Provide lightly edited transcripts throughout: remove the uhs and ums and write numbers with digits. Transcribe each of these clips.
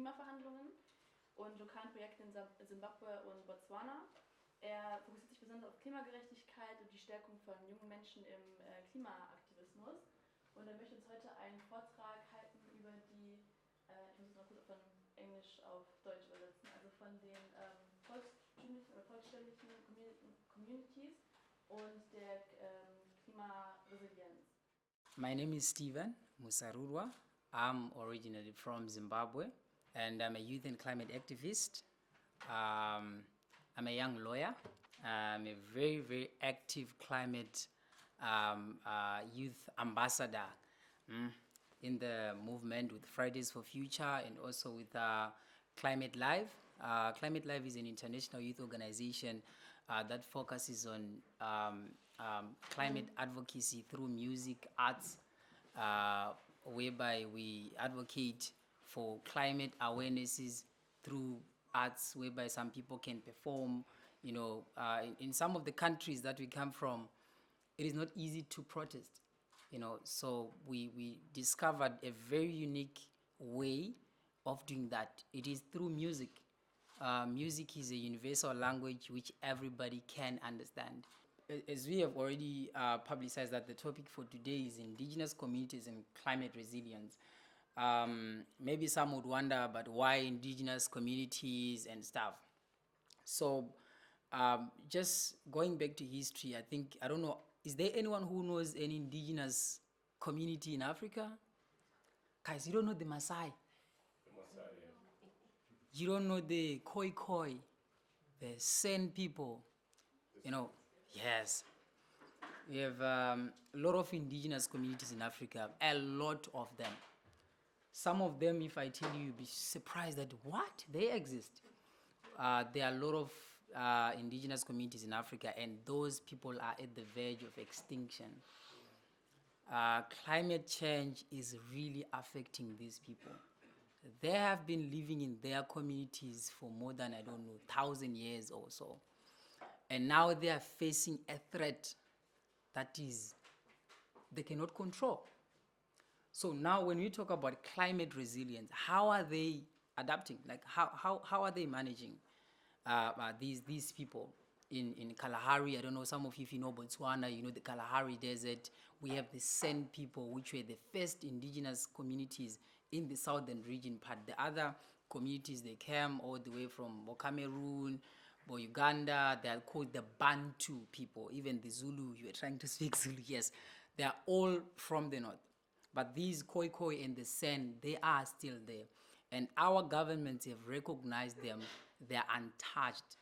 Klimaverhandlungen und lokalen Projekten in Zimbabwe und Botswana. Er fokussiert sich besonders auf Klimagerechtigkeit und die Stärkung von jungen Menschen im Klimaaktivismus. Und er möchte uns heute einen Vortrag halten über die, ich muss es mal kurz von Englisch auf Deutsch übersetzen, also von den volksstümlichen oder volksstämmlichen Communities und der Klimaresilienz. My name is Steven Musarurwa. I'm originally from Zimbabwe, and I'm a youth and climate activist. I'm a young lawyer. I'm a very, very active climate youth ambassador in the movement with Fridays for Future and also with Climate Live. Climate Live is an international youth organization that focuses on climate advocacy through music, arts, whereby we advocate for climate awarenesses through arts, whereby some people can perform. In some of the countries that we come from, it is not easy to protest. So we discovered a very unique way of doing that. It is through music. Music is a universal language which everybody can understand. As we have already publicized that the topic for today is indigenous communities and climate resilience. Maybe some would wonder, but why indigenous communities and stuff? So just going back to history, I don't know, is there anyone who knows any indigenous community in Africa? Guys, you don't know the Maasai. You don't know the Khoi, the San people. Yes. We have a lot of indigenous communities in Africa, a lot of them. Some of them, if I tell you, you'll be surprised that what? They exist. There are a lot of indigenous communities in Africa, and those people are at the verge of extinction. Climate change is really affecting these people. They have been living in their communities for more than, 1,000 years or so. And now they are facing a threat that is, they cannot control. So now when we talk about climate resilience, how are they adapting? Like how are they managing these people in Kalahari? I don't know, some of you, if you know Botswana, you know the Kalahari Desert. We have the San people, which were the first indigenous communities in the southern region part. The other communities, they came all the way from Cameroon, Uganda. They are called the Bantu people. Even the Zulu, you were trying to speak Zulu, yes. They are all from the north. But these Khoi and the San, they are still there. And our governments have recognized them. They are untouched.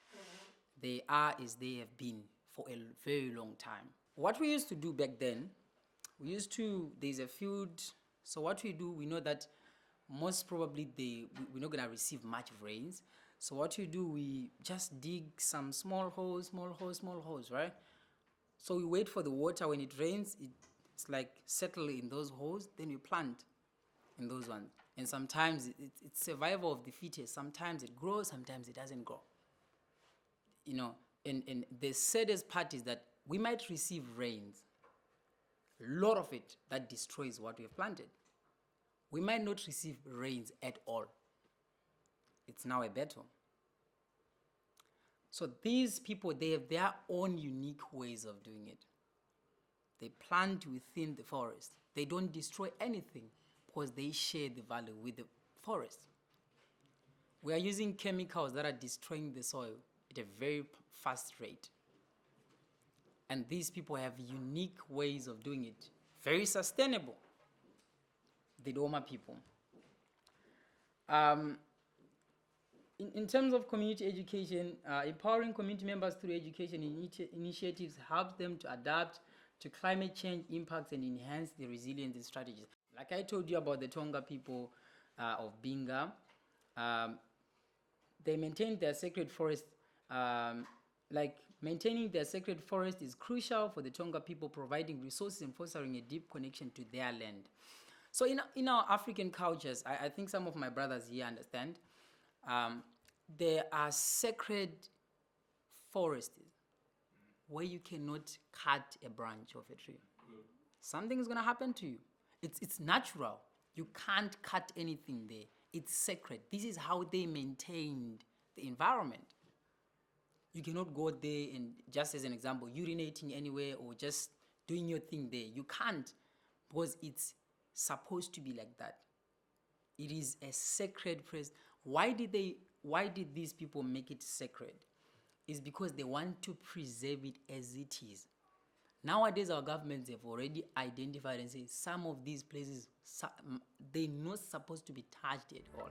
They are as they have been for a very long time. What we used to do back then, there's a field. So what we do, we know that most probably we're not going to receive much rains. So what we do, we just dig some small holes, right? So we wait for the water. When it rains, it's like settle in those holes, then we plant in those ones. And sometimes it's survival of the fittest. Sometimes it grows, sometimes it doesn't grow. And the saddest part is that we might receive rains, a lot of it, that destroys what we have planted. We might not receive rains at all. It's now a battle. So these people, they have their own unique ways of doing it. They plant within the forest. They don't destroy anything because they share the value with the forest. We are using chemicals that are destroying the soil at a very fast rate. And these people have unique ways of doing it, very sustainable. The Doma people. In terms of community education, empowering community members through education initiatives helps them to adapt to climate change impacts and enhance the resilience strategies. Like I told you about the Tonga people of Binga, they maintain their sacred forest. Maintaining their sacred forest is crucial for the Tonga people, providing resources and fostering a deep connection to their land. So in our African cultures, I think some of my brothers here understand, there are sacred forests where you cannot cut a branch of a tree. Something is going to happen to you. It's natural. You can't cut anything there. It's sacred. This is how they maintained the environment. You cannot go there and, just as an example, urinating anywhere or just doing your thing there. You can't, because it's supposed to be like that. It is a sacred place. Why did these people make it sacred? It's because they want to preserve it as it is. Nowadays, our governments have already identified and say some of these places, they're not supposed to be touched at all.